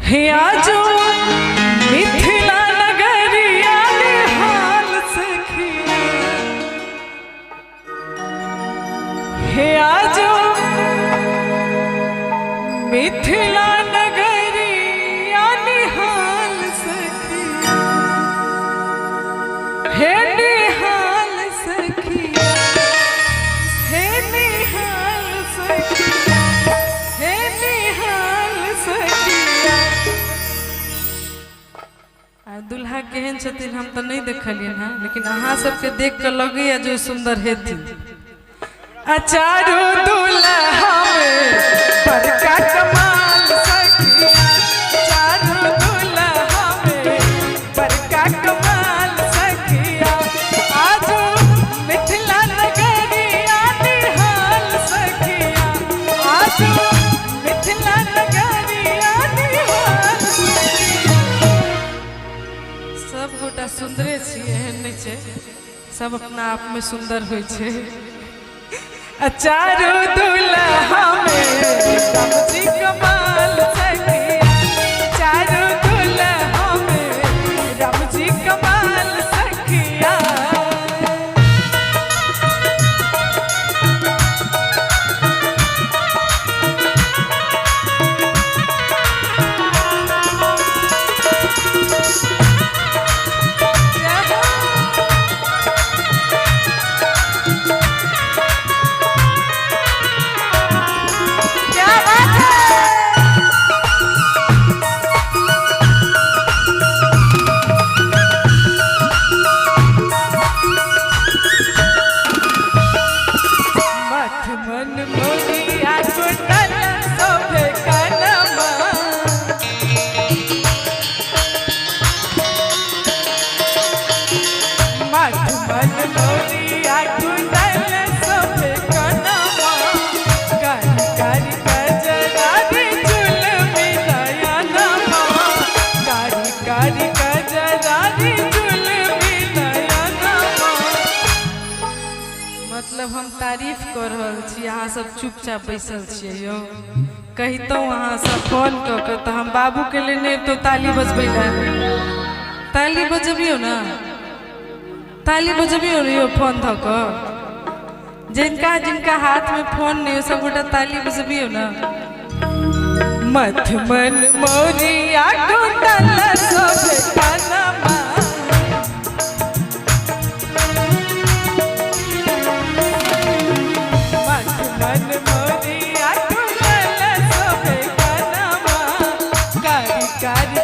हे आजो मिथिला नगरिया हाल सखिया, हे आजो मिथिला नगरिया हाल सखिया, हे निहाल सखिया, हे निहाल सखिया, हे निहाल सखिया। दुल्हा केहन छथिन हम तो नहीं देखलिए ना, लेकिन अहाँ सबके देख कर लगे जो सुंदर हेथिन। अचारू दुल्हा में बड़का कमाल सखिया, चारू दुल्हा में बड़का कमाल सखिया, आज मिथिला नगरिया निहाल सखिया, आज मिथिला नगरिया निहाल सखिया। सब गोटा सुंदरे छिए, एहन नहीं छे, सब अपना आप में सुंदर होय छे। चारू दुल्हा में रामजी कमाल सखिया, चारू दुल्हा में रामजी कमाल सखिया। मतलब हम तारीफ कर रहल छी, अहाँ सब चुपचाप बैसल छियै यो। कहितौ अहाँ सब फोन कऽ के तो हम बाबू के लेने तो ताली बजबै ला, ताली बजबियो ना, ताली बजबियो रे यो फोन धऽ कऽ। जिनका जिनका हाथ में फोन नहीं सब गोटा ताली बजबियो ना। मथमन मोरिया टूटल सोभे कनमा, कारी